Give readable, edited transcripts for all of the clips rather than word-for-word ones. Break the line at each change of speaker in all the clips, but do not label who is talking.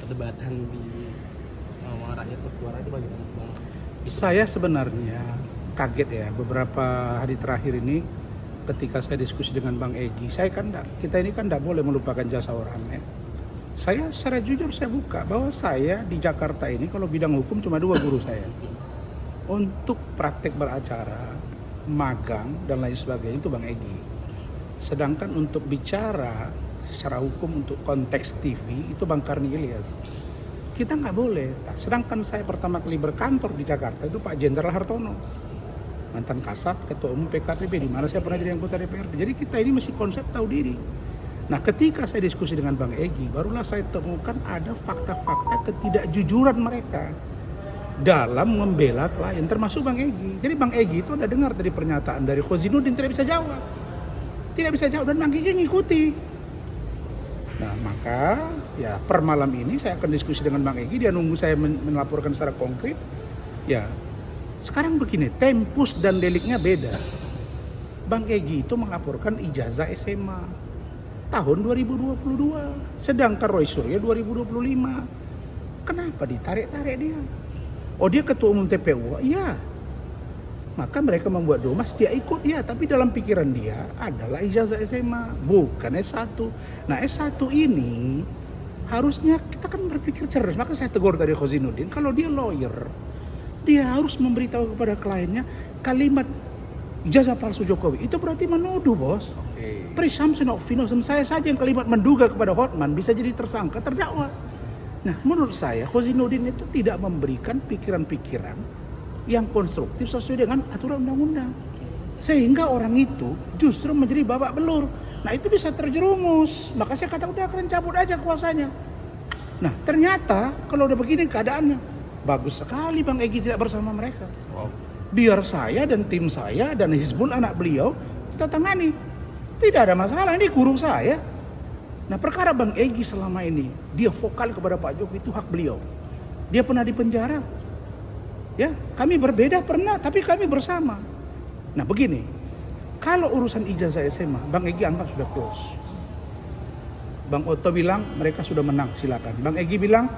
perdebatan di rakyat bersuara itu bagaimana sih Bang?
Saya sebenarnya kaget ya beberapa hari terakhir ini ketika saya diskusi dengan Bang Egy. Kita ini kan tidak boleh melupakan jasa orang ya. Saya secara jujur saya buka bahwa saya di Jakarta ini kalau bidang hukum cuma 2 guru saya. Untuk praktek beracara, magang dan lain sebagainya itu Bang Egy. Sedangkan untuk bicara secara hukum untuk konteks TV itu Bang Karni Ilyas. Kita nggak boleh. Sedangkan saya pertama kali berkantor di Jakarta itu Pak Jenderal Hartono, mantan Kasat, Ketua Umum PKPB, di mana saya pernah jadi anggota DPRD. Jadi kita ini mesti konsep tahu diri. Nah, ketika saya diskusi dengan Bang Egy, barulah saya temukan ada fakta-fakta ketidakjujuran mereka dalam membela klien, termasuk Bang Egy. Jadi Bang Egy itu Anda dengar dari pernyataan dari Khozinuddin tidak bisa jawab. Tidak bisa jawab dan Bang Egy ngikuti. Nah, maka ya per malam ini saya akan diskusi dengan Bang Egy, dia nunggu saya melaporkan secara konkret. Ya, sekarang begini, tempus dan deliknya beda. Bang Egy itu melaporkan ijazah SMA tahun 2022, sedangkan Roy Suryo 2025. Kenapa ditarik-tarik dia? Oh, dia ketua umum TPU? Iya. Maka mereka membuat domas, dia ikut ya, tapi dalam pikiran dia adalah ijazah SMA, bukan S1. Nah, S1 ini harusnya kita kan berpikir cerdas. Maka saya tegur tadi Khozinuddin, kalau dia lawyer, dia harus memberitahu kepada kliennya kalimat ijazah palsu Jokowi. Itu berarti menuduh, bos. Presumption of innocence. Saya saja yang kalimat menduga kepada Hotman bisa jadi tersangka, terdakwa. Nah, menurut saya Khozinuddin itu tidak memberikan pikiran-pikiran yang konstruktif sesuai dengan aturan undang-undang. Sehingga orang itu justru menjadi babak belur. Nah, itu bisa terjerumus. Maka saya kata udah kalian cabut aja kuasanya. Nah, ternyata kalau udah begini keadaannya, bagus sekali Bang Egy tidak bersama mereka.
Wow.
Biar saya dan tim saya dan Hizbul anak beliau kita tangani. Tidak ada masalah, ini guru saya. Nah, perkara Bang Egy selama ini dia vokal kepada Pak Jokowi itu hak beliau. Dia pernah dipenjara. Ya, kami berbeda pernah, tapi kami bersama. Nah, begini. Kalau urusan ijazah SMA, Bang Egy anggap sudah close. Bang Otto bilang mereka sudah menang, silakan. Bang Egy bilang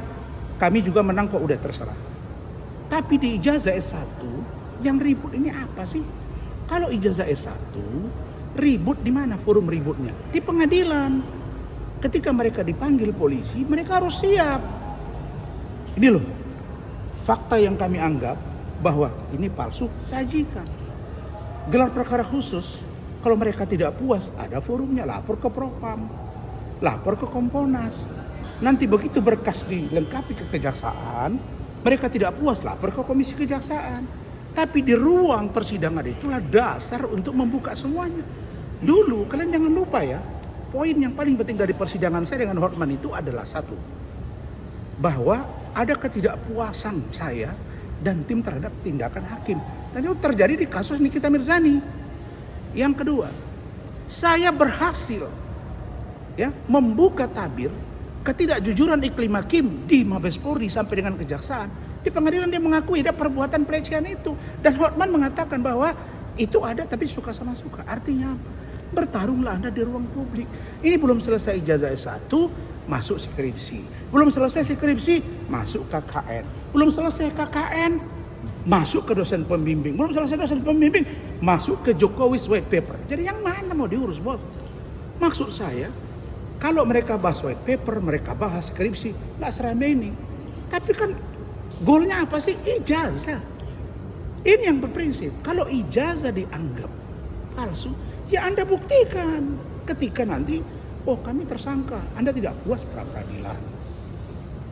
kami juga menang kok, udah terserah. Tapi di ijazah S1 yang ribut ini apa sih? Kalau ijazah S1 ribut di mana forum ributnya? Di pengadilan. Ketika mereka dipanggil polisi, mereka harus siap. Ini loh, fakta yang kami anggap bahwa ini palsu, sajikan. Gelar perkara khusus, kalau mereka tidak puas, ada forumnya, lapor ke Propam, lapor ke Kompolnas. Nanti begitu berkas dilengkapi ke kejaksaan, mereka tidak puas, lapor ke Komisi Kejaksaan. Tapi di ruang persidangan itulah dasar untuk membuka semuanya. Dulu, kalian jangan lupa ya, poin yang paling penting dari persidangan saya dengan Hotman itu adalah satu, bahwa ada ketidakpuasan saya dan tim terhadap tindakan hakim. Dan itu terjadi di kasus Nikita Mirzani. Yang kedua, saya berhasil ya membuka tabir ketidakjujuran iklim hakim di Mabes Polri sampai dengan kejaksaan. Di pengadilan dia mengakui ada perbuatan pelecehan itu. Dan Hotman mengatakan bahwa itu ada tapi suka sama suka. Artinya apa? Bertarunglah Anda di ruang publik. Ini belum selesai ijazah S1, masuk skripsi. Belum selesai skripsi, masuk KKN. Belum selesai KKN, masuk ke dosen pembimbing. Belum selesai dosen pembimbing, masuk ke Jokowi's white paper. Jadi yang mana mau diurus, bos? Maksud saya, kalau mereka bahas white paper, mereka bahas skripsi, nggak seramai ini. Tapi kan goalnya apa sih? Ijazah. Ini yang berprinsip. Kalau ijazah dianggap palsu, ya Anda buktikan. Ketika nanti, oh kami tersangka, Anda tidak puas pra peradilan.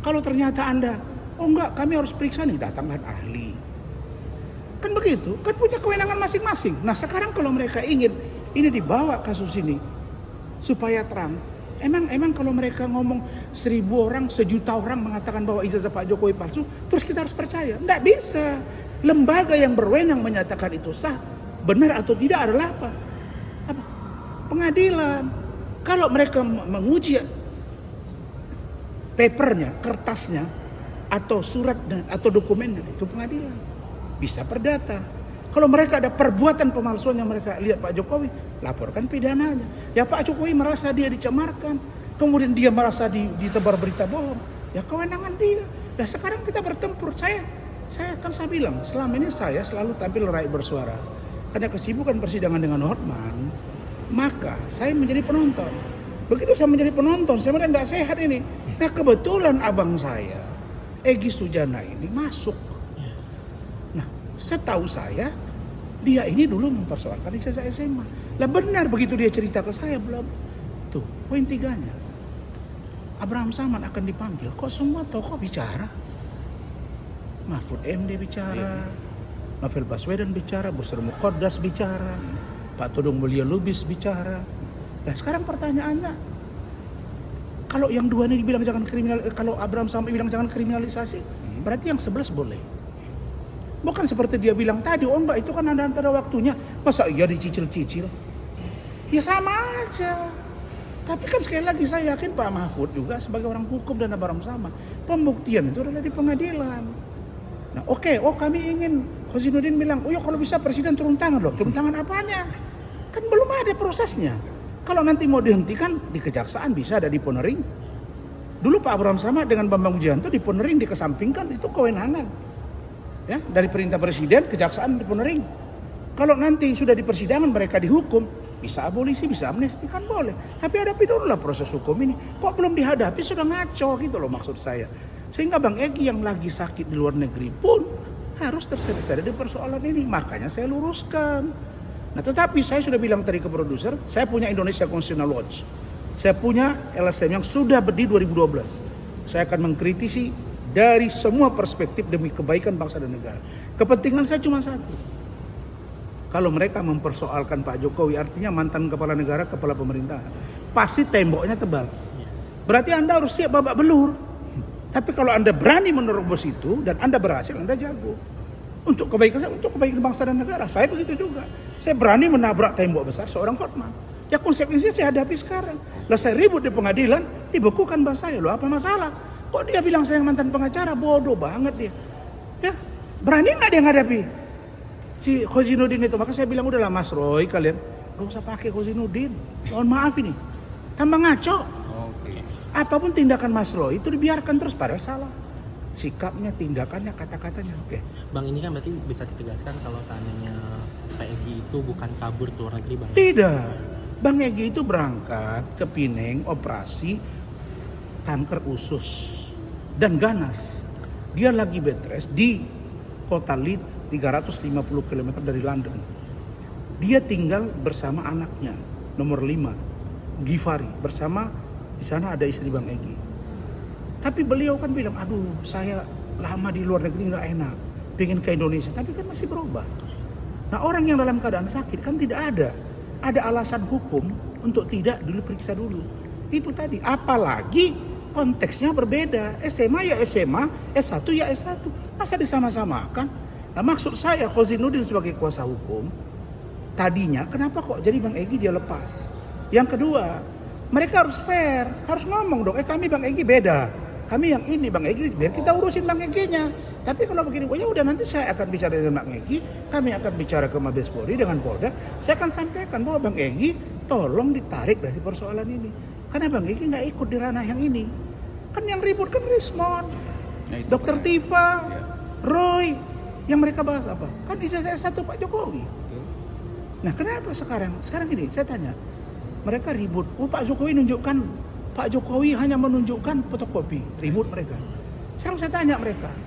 Kalau ternyata Anda, oh enggak, kami harus periksa nih, datangkan ahli. Kan begitu, kan punya kewenangan masing-masing. Nah, sekarang kalau mereka ingin ini dibawa kasus ini supaya terang, emang kalau mereka ngomong 1000 orang, 1.000.000 orang mengatakan bahwa ijazah Pak Jokowi palsu, terus kita harus percaya? Nggak bisa. Lembaga yang berwenang menyatakan itu sah, benar atau tidak adalah apa? Pengadilan. Kalau mereka menguji papernya, kertasnya, atau suratnya, atau dokumennya, itu pengadilan. Bisa perdata. Kalau mereka ada perbuatan pemalsuan yang mereka lihat Pak Jokowi, laporkan pidananya. Ya Pak Jokowi merasa dia dicemarkan, kemudian dia merasa ditebar berita bohong. ya kewenangan dia. Nah sekarang kita bertempur. Saya bilang, selama ini saya selalu tampil rakyat bersuara. Karena kesibukan persidangan dengan Hotman, maka saya menjadi penonton. Begitu saya menjadi penonton, saya merasa tidak sehat ini. Nah kebetulan abang saya, Egy Sujana ini masuk. Nah setahu saya, dia ini dulu mempersoalkan ijazah SMA. Lah benar begitu dia cerita ke saya, belum. Tuh, poin 3-nya. Abraham Samad akan dipanggil. Kok semua tokoh bicara? Mahfud MD bicara, Novel Baswedan bicara, Busro Muqaddas bicara, Pak Todong Mulia Lubis bicara. Nah sekarang pertanyaannya, kalau yang dua ini dibilang jangan kalau Abraham Samad bilang jangan kriminalisasi, berarti yang 11 boleh. Bukan seperti dia bilang tadi, oh enggak itu kan ada antara waktunya. Masa iya dicicil-cicil? Ya sama aja. Tapi kan sekali lagi saya yakin Pak Mahfud juga sebagai orang hukum dan Abraham Samad, pembuktian itu adalah di pengadilan. Nah kami ingin, Khosinuddin bilang, oh ya kalau bisa presiden turun tangan loh. Turun tangan apanya? Kan belum ada prosesnya. Kalau nanti mau dihentikan di kejaksaan bisa ada di Ponering. Dulu Pak Abraham Samad dengan Bambang Wijoyanto di Ponering dikesampingkan, itu kewenangan. Ya, dari perintah presiden, kejaksaan di Ponering. Kalau nanti sudah di persidangan mereka dihukum, bisa abolisi, bisa amnesti, kan boleh. Tapi hadapi dulu lah proses hukum ini. Kok belum dihadapi sudah ngaco gitu loh maksud saya. Sehingga Bang Egy yang lagi sakit di luar negeri pun harus tersedia di persoalan ini. Makanya saya luruskan. Nah tetapi saya sudah bilang tadi ke produser, saya punya Indonesia Constitutional Watch. Saya punya LSM yang sudah berdiri 2012. Saya akan mengkritisi dari semua perspektif demi kebaikan bangsa dan negara. Kepentingan saya cuma satu. Kalau mereka mempersoalkan Pak Jokowi, artinya mantan kepala negara, kepala pemerintahan, pasti temboknya tebal. Berarti Anda harus siap babak belur. Tapi kalau Anda berani menerobos itu dan Anda berhasil, Anda jago. Untuk kebaikan saya, untuk kebaikan bangsa dan negara. Saya begitu juga. Saya berani menabrak tembok besar seorang Hotman. Ya konsekuensinya saya hadapi sekarang. Lah saya ribut di pengadilan, dibekukan bahasa saya. Loh apa masalah? Kok dia bilang saya mantan pengacara? Bodoh banget dia. Ya, berani nggak dia ngadapi si Khosinuddin itu? Maka saya bilang udahlah Mas Roy, kalian gak usah pakai Khosinuddin. Mohon maaf ini, tambah ngaco. Apapun tindakan Mas Roy itu dibiarkan terus padahal salah. Sikapnya, tindakannya, kata-katanya. Oke.
Bang, ini kan berarti bisa ditegaskan kalau seandainya Pak Egy itu bukan kabur ke luar negeri, Bang?
Tidak. Bang Egy itu berangkat ke Pineng operasi kanker usus dan ganas. Dia lagi bed rest di kota Leeds, 350 km dari London. Dia tinggal bersama anaknya nomor 5, Givari, bersama di sana ada istri Bang Egy. Tapi beliau kan bilang, aduh saya lama di luar negeri nggak enak, pengen ke Indonesia. Tapi kan masih berobat. Nah orang yang dalam keadaan sakit kan tidak ada alasan hukum untuk tidak dulu periksa dulu. Itu tadi, apalagi konteksnya berbeda. SMA ya SMA, S1 ya S1. Masa disama-samakan? Nah maksud saya Khosinuddin sebagai kuasa hukum, tadinya kenapa kok jadi Bang Egy dia lepas? Yang kedua, mereka harus fair, harus ngomong dong, kami Bang Egy beda. Kami yang ini Bang Egy, biar kita urusin Bang Egy-nya. Tapi kalau begini, oh ya udah nanti saya akan bicara dengan Bang Egy, kami akan bicara ke Mabes Polri dengan Polda. Saya akan sampaikan bahwa Bang Egy tolong ditarik dari persoalan ini. Karena Bang Egy nggak ikut di ranah yang ini. Kan yang ribut kan Rismon, Dr. Tifa, Roy. Yang mereka bahas apa? Kan ijazah S1 Pak Jokowi. Nah kenapa sekarang? Sekarang ini saya tanya. Mereka ribut. Oh Pak Jokowi Pak Jokowi hanya menunjukkan fotokopi. Ribut mereka. Sekarang saya tanya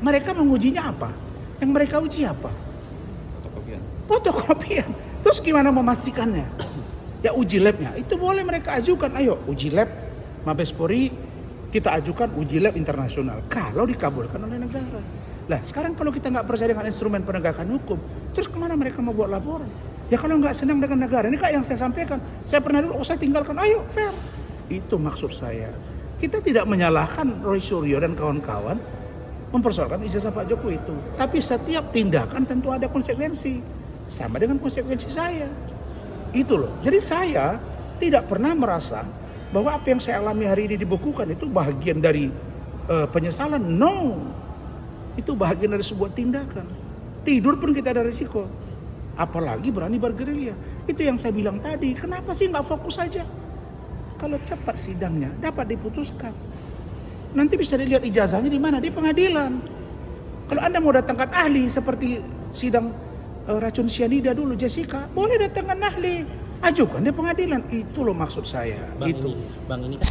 mereka mengujinya apa? Yang mereka uji apa? Fotokopian. Terus gimana memastikannya? Ya uji labnya. Itu boleh mereka ajukan. Ayo uji lab Mabes Polri, kita ajukan uji lab internasional. Kalau dikabulkan oleh negara. Lah sekarang kalau kita nggak percaya dengan instrumen penegakan hukum, terus kemana mereka mau buat laporan? Ya kalau nggak senang dengan negara, ini kayak yang saya sampaikan. Saya pernah dulu, saya tinggalkan, ayo fair. Itu maksud saya. Kita tidak menyalahkan Roy Suryo dan kawan-kawan mempersoalkan ijazah Pak Jokowi itu. Tapi setiap tindakan tentu ada konsekuensi. Sama dengan konsekuensi saya. Itu loh. Jadi saya tidak pernah merasa bahwa apa yang saya alami hari ini dibekukan itu bagian dari penyesalan. No. Itu bagian dari sebuah tindakan. Tidur pun kita ada risiko. Apalagi berani bergerilya. Itu yang saya bilang tadi. Kenapa sih nggak fokus saja? Kalau cepat sidangnya dapat diputuskan. Nanti bisa dilihat ijazahnya di mana? Di pengadilan. Kalau Anda mau datangkan ahli seperti sidang racun cyanida dulu Jessica, boleh datangkan ahli. Ajukan di pengadilan. Itu loh maksud saya.
Bang
Itu.
ini kan